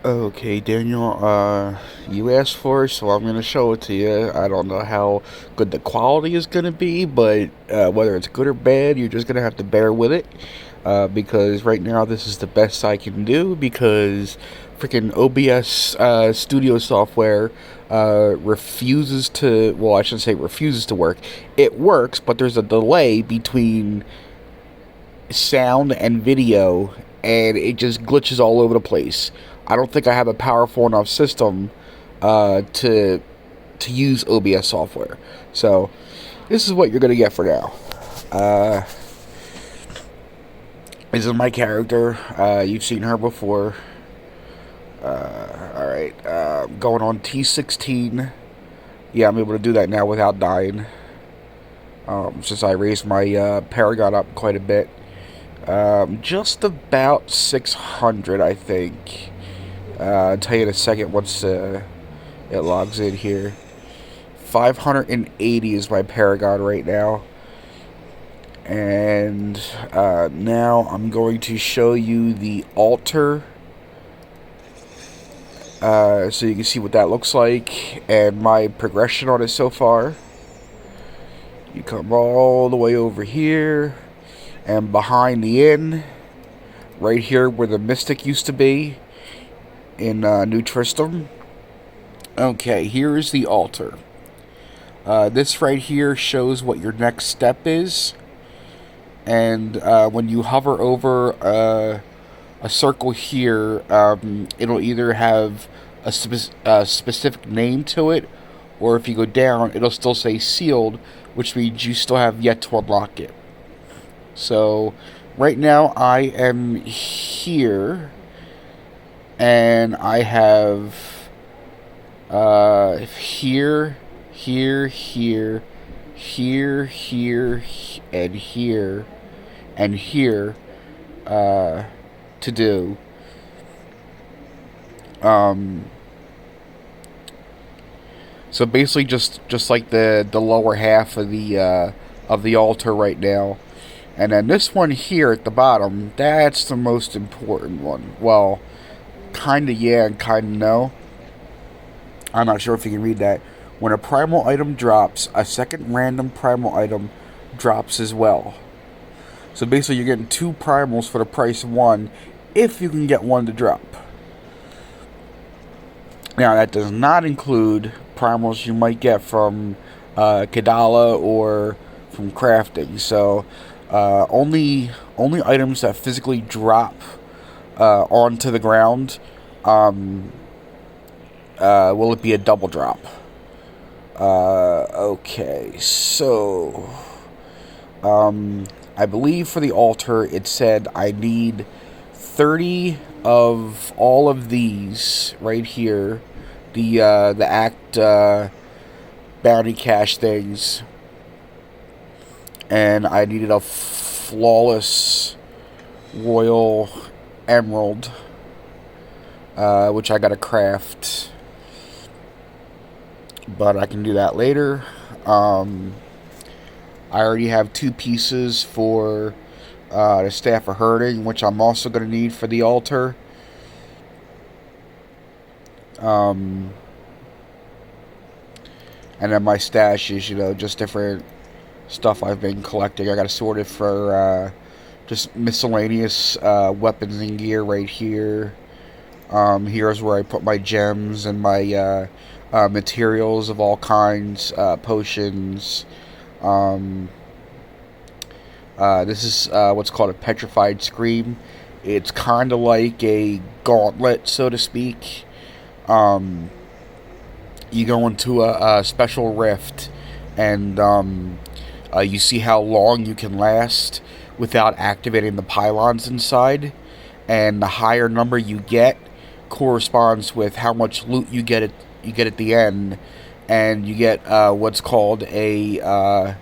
Okay, Daniel, you asked for it, so I'm gonna show it to you. I don't know how good the quality is gonna be, but whether it's good or bad, you're just gonna have to bear with it. Because right now this is the best I can do because freaking OBS studio software refuses to, well, I shouldn't say refuses to work. It works, but there's a delay between sound and video, and it just glitches all over the place. I don't think I have a powerful enough system to use OBS software. So this is what you're gonna get for now. Uh, this is my character. You've seen her before. All right, going on T16. Yeah, I'm able to do that now without dying. Since I raised my Paragon up quite a bit. Just about 600, I think. I'll tell you in a second once it logs in here. 580 is my Paragon right now. And now I'm going to show you the altar. So you can see what that looks like and my progression on it so far. You come all the way over here. And behind the inn, right here where the Mystic used to be, in New Tristram. Okay, here is the altar. This right here shows what your next step is. And when you hover over a circle here, it'll either have a specific name to it, or if you go down, it'll still say sealed, which means you still have yet to unlock it. So, right now I am here, and I have here, here, here, here, here, and here, and here to do. So basically, just like the lower half of the altar right now. And then this one here at the bottom, that's the most important one. Well, kinda yeah and kinda no. I'm not sure if you can read that. When a primal item drops, a second random primal item drops as well. So basically you're getting two primals for the price of one, if you can get one to drop. Now that does not include primals you might get from Kadala or from crafting. So only items that physically drop onto the ground will it be a double drop. Okay, so I believe for the altar it said I need 30 of all of these right here, the act bounty cash things. And I needed a flawless royal emerald, which I gotta craft. But I can do that later. I already have 2 pieces for the Staff of Herding, which I'm also gonna need for the altar. And then my stash is, just different stuff I've been collecting. I got to sort it for just miscellaneous weapons and gear right here. Here's where I put my gems and my materials of all kinds, potions. This is what's called a petrified scream. It's kind of like a gauntlet, so to speak. You go into a special rift, and you see how long you can last without activating the pylons inside, and the higher number you get corresponds with how much loot you get at the end, and you get what's called a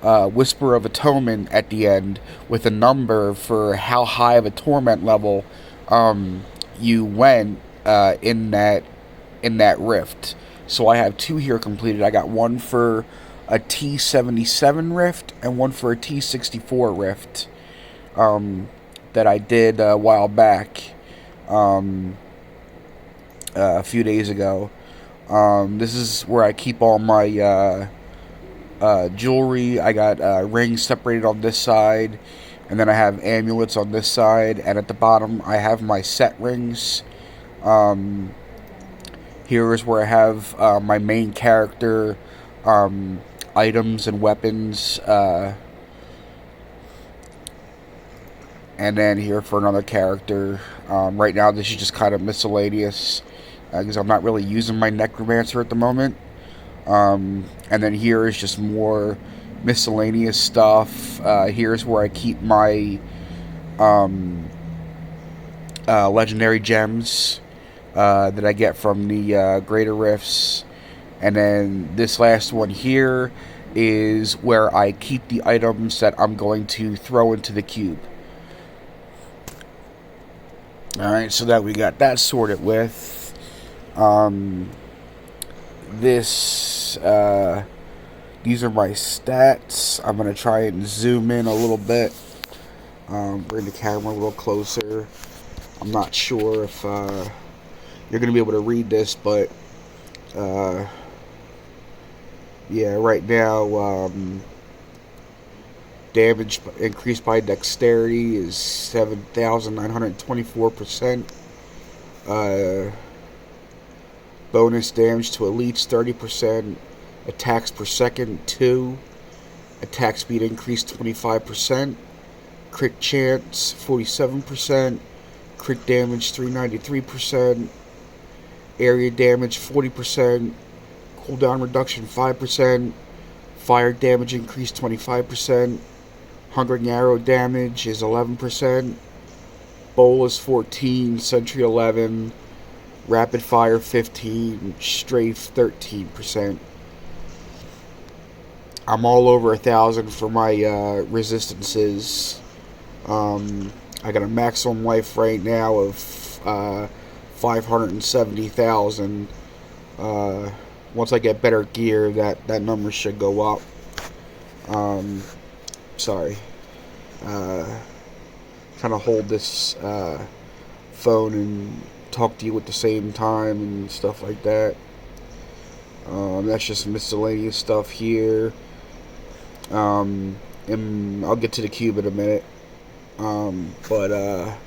Whisper of Atonement at the end, with a number for how high of a torment level you went in that rift. So I have 2 here completed. I got one for a T77 rift and one for a T64 rift that I did a while back. a few days ago. This is where I keep all my jewelry. I got rings separated on this side, and then I have amulets on this side, and at the bottom I have my set rings. Here is where I have my main character items and weapons, and then here for another character. Right now this is just kind of miscellaneous because I'm not really using my necromancer at the moment. And then here is just more miscellaneous stuff. Here's where I keep my legendary gems that I get from the greater rifts. And then this last one here is where I keep the items that I'm going to throw into the cube. Alright, so that we got that sorted with. These are my stats. I'm going to try and zoom in a little bit. Bring the camera a little closer. I'm not sure if you're going to be able to read this, but yeah, right now damage increased by dexterity is 7,924%. Bonus damage to elites 30%. Attacks per second 2. Attack speed increase 25%. Crit chance 47%. Crit damage 393%. Area damage 40%. Cooldown reduction 5%. Fire damage increase 25%. Hungering arrow damage is 11%. Bowl is 14. Sentry 11. Rapid fire 15. Strafe 13%. I'm all over 1,000 for my resistances. I got a maximum life right now of 570,000. Once I get better gear, that number should go up. Sorry. Trying to hold this phone and talk to you at the same time and stuff like that. That's just miscellaneous stuff here. And I'll get to the cube in a minute. But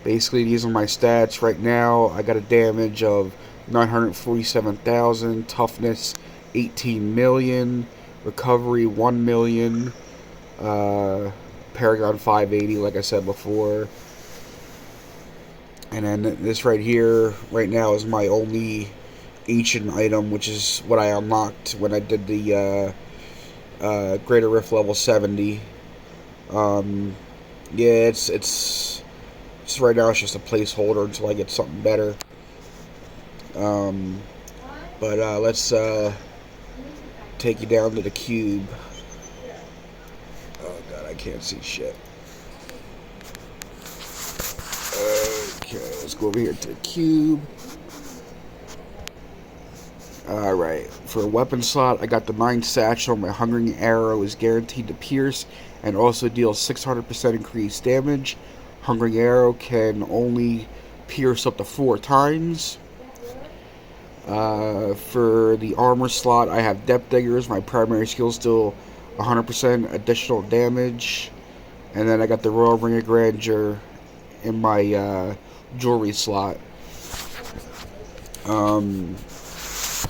basically these are my stats right now. I got a damage of 947,000, toughness 18 million, recovery 1 million, Paragon 580 like I said before. And then this right here right now is my only ancient item, which is what I unlocked when I did the Greater Rift level 70. Yeah, it's right now it's just a placeholder until I get something better. But let's take you down to the cube. Oh god, I can't see shit. Okay, let's go over here to the cube. Alright, for a weapon slot, I got the 9 satchel. My Hungering Arrow is guaranteed to pierce and also deals 600% increased damage. Hungering Arrow can only pierce up to 4 times. For the armor slot, I have Depth Diggers. My primary skill is still 100% additional damage. And then I got the Royal Ring of Grandeur in my jewelry slot.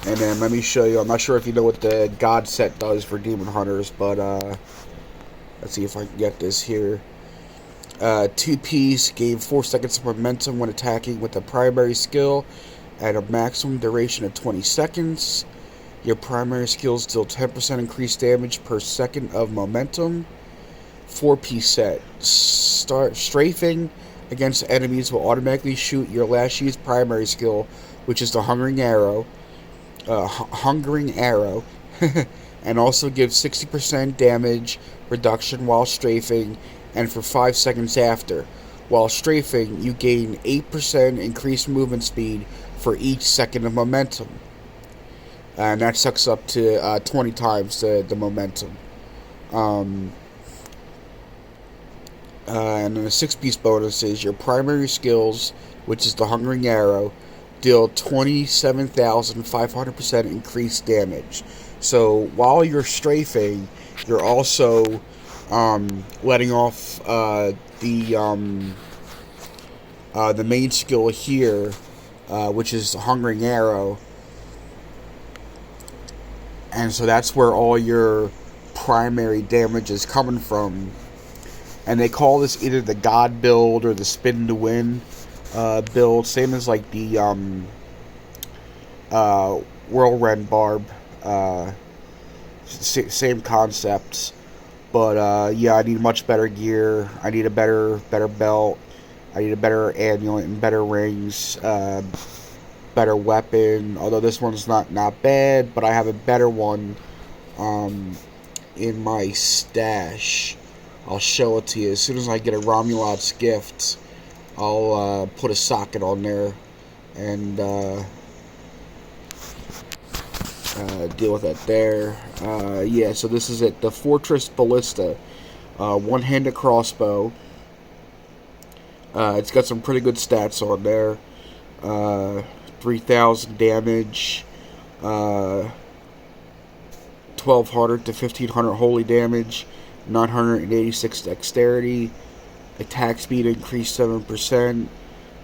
And then let me show you, I'm not sure if you know what the God set does for Demon Hunters, but let's see if I can get this here. 2-piece, gain 4 seconds of momentum when attacking with a primary skill at a maximum duration of 20 seconds. Your primary skills deal 10% increased damage per second of momentum. 4-piece set. Strafing against enemies will automatically shoot your last used primary skill, which is the Hungering Arrow. And also gives 60% damage reduction while strafing and for 5 seconds after. While strafing, you gain 8% increased movement speed for each second of momentum. And that sucks up to 20 times the momentum. And then the 6-piece bonus is your primary skills, which is the Hungering Arrow, deal 27,500% increased damage. So while you're strafing, you're also letting off the main skill here, which is Hungering Arrow. And so that's where all your primary damage is coming from. And they call this either the God build or the Spin to Win build. Same as like the Whirlwind Barb. Same concepts. But yeah, I need much better gear. I need a better belt. I need a better amulet and better rings. Better weapon. Although this one's not bad, but I have a better one in my stash. I'll show it to you as soon as I get a Romulad's gift. I'll put a socket on there and deal with that there. Yeah, so this is it. The Fortress Ballista, one-handed crossbow. It's got some pretty good stats on there. 3,000 damage, 1,200 to 1,500 holy damage, 986 dexterity, attack speed increased 7%,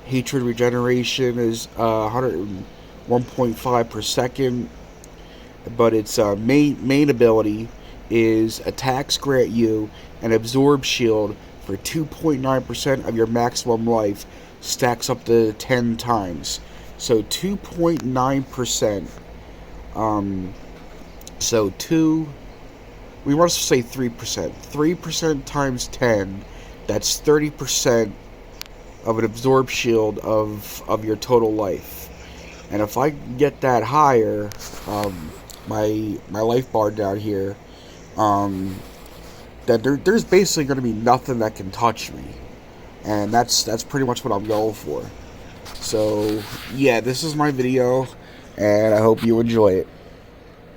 hatred regeneration is 101.5 per second, but its main ability is attacks grant you an absorb shield for 2.9% of your maximum life, stacks up to 10 times. So 2.9%. So we want to say 3%. 3% times 10, that's 30% of an absorb shield of your total life. And if I get that higher, my life bar down here, then there's basically going to be nothing that can touch me. And that's pretty much what I'm going for. So, yeah, this is my video, and I hope you enjoy it.